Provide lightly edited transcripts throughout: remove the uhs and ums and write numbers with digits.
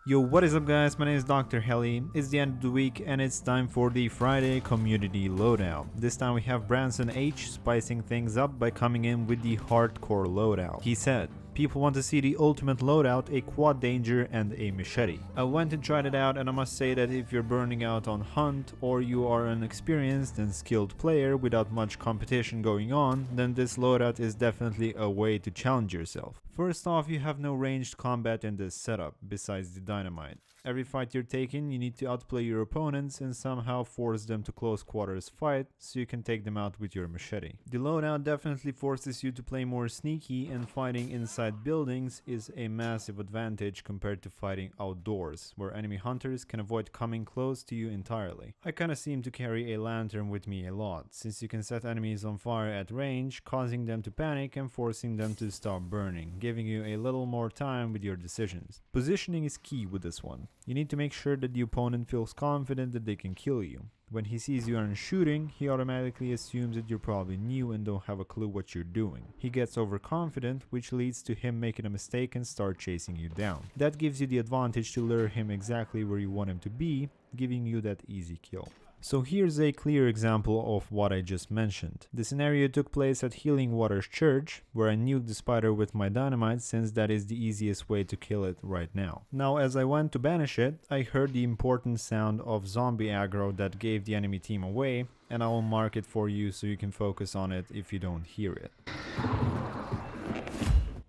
Yo, what is up guys, my name is Dr. Heli. It's the end of the week and it's time for the Friday Community Loadout. This time we have Branson H spicing things up by coming in with the Hardcore Loadout. He said, people want to see the ultimate loadout, a quad danger and a machete. I went and tried it out and I must say that if you're burning out on hunt or you are an experienced and skilled player without much competition going on, then this loadout is definitely a way to challenge yourself. First off, you have no ranged combat in this setup, besides the dynamite. Every fight you're taking, you need to outplay your opponents and somehow force them to close quarters fight so you can take them out with your machete. The loadout definitely forces you to play more sneaky, and fighting inside buildings is a massive advantage compared to fighting outdoors, where enemy hunters can avoid coming close to you entirely. I kinda seem to carry a lantern with me a lot, since you can set enemies on fire at range, causing them to panic and forcing them to stop burning, giving you a little more time with your decisions. Positioning is key with this one. You need to make sure that the opponent feels confident that they can kill you. When he sees you aren't shooting, he automatically assumes that you're probably new and don't have a clue what you're doing. He gets overconfident, which leads to him making a mistake and start chasing you down. That gives you the advantage to lure him exactly where you want him to be, giving you that easy kill. So here's a clear example of what I just mentioned. The scenario took place at Healing Waters Church, where I nuked the spider with my dynamite since that is the easiest way to kill it right now. Now as I went to banish it, I heard the important sound of zombie aggro that gave the enemy team away, and I will mark it for you so you can focus on it if you don't hear it.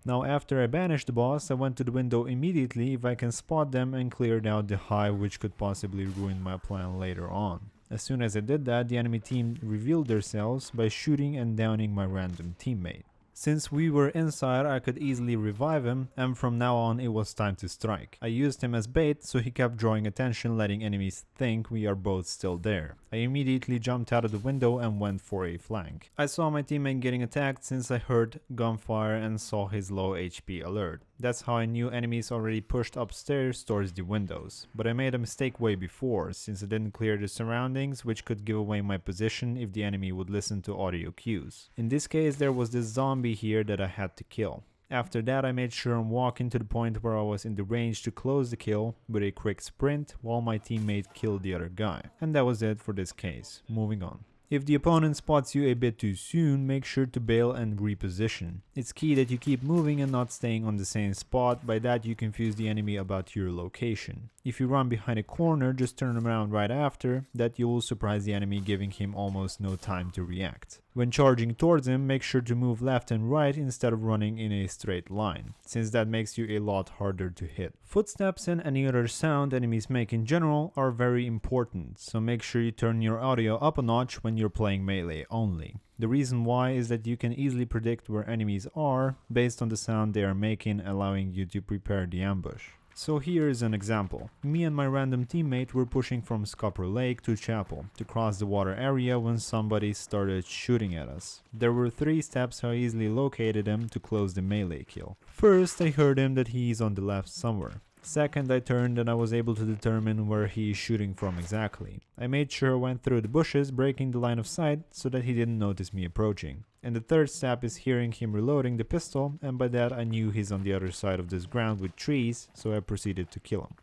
Now after I banished the boss, I went to the window immediately if I can spot them and cleared out the hive, which could possibly ruin my plan later on. As soon as I did that, the enemy team revealed themselves by shooting and downing my random teammate. Since we were inside, I could easily revive him, and from now on it was time to strike. I used him as bait, so he kept drawing attention, letting enemies think we are both still there. I immediately jumped out of the window and went for a flank. I saw my teammate getting attacked since I heard gunfire and saw his low HP alert. That's how I knew enemies already pushed upstairs towards the windows. But I made a mistake way before, since I didn't clear the surroundings, which could give away my position if the enemy would listen to audio cues. In this case, there was this zombie here that I had to kill. After that, I made sure I'm walking to the point where I was in the range to close the kill with a quick sprint while my teammate killed the other guy. And that was it for this case. Moving on. If the opponent spots you a bit too soon, make sure to bail and reposition. It's key that you keep moving and not staying on the same spot, by that you confuse the enemy about your location. If you run behind a corner, just turn around right after, that you will surprise the enemy, giving him almost no time to react. When charging towards him, make sure to move left and right instead of running in a straight line, since that makes you a lot harder to hit. Footsteps and any other sound enemies make in general are very important, so make sure you turn your audio up a notch when you're playing melee only. The reason why is that you can easily predict where enemies are based on the sound they are making, allowing you to prepare the ambush. So here is an example. Me and my random teammate were pushing from Scupper Lake to Chapel to cross the water area when somebody started shooting at us. There were 3 steps how I easily located him to close the melee kill. First, I heard him that he is on the left somewhere. Second, I turned and I was able to determine where he is shooting from exactly. I made sure I went through the bushes, breaking the line of sight so that he didn't notice me approaching. And the third step is hearing him reloading the pistol, and by that I knew he's on the other side of this ground with trees, so I proceeded to kill him.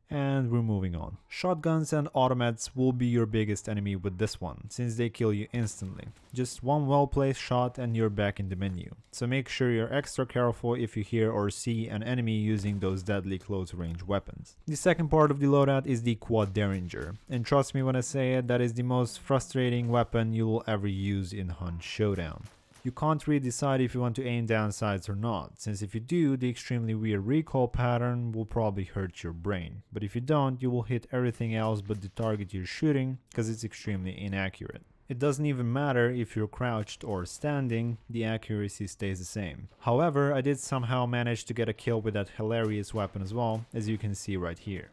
And we're moving on. Shotguns and automats will be your biggest enemy with this one, since they kill you instantly. Just one well-placed shot and you're back in the menu. So make sure you're extra careful if you hear or see an enemy using those deadly close-range weapons. The second part of the loadout is the Quad Derringer, and trust me when I say it, that is the most frustrating weapon you will ever use in Hunt Showdown. You can't really decide if you want to aim down sights or not, since if you do, the extremely weird recoil pattern will probably hurt your brain. But if you don't, you will hit everything else but the target you're shooting, because it's extremely inaccurate. It doesn't even matter if you're crouched or standing, the accuracy stays the same. However, I did somehow manage to get a kill with that hilarious weapon as well, as you can see right here.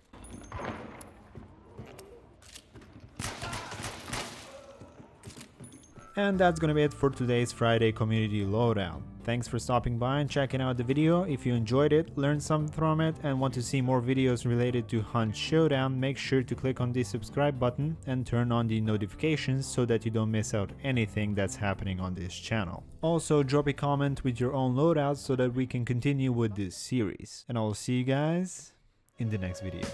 And that's gonna be it for today's Friday community loadout. Thanks for stopping by and checking out the video. If you enjoyed it, learned something from it, and want to see more videos related to Hunt Showdown, make sure to click on the subscribe button and turn on the notifications so that you don't miss out anything that's happening on this channel. Also, drop a comment with your own loadouts so that we can continue with this series. And I'll see you guys in the next video.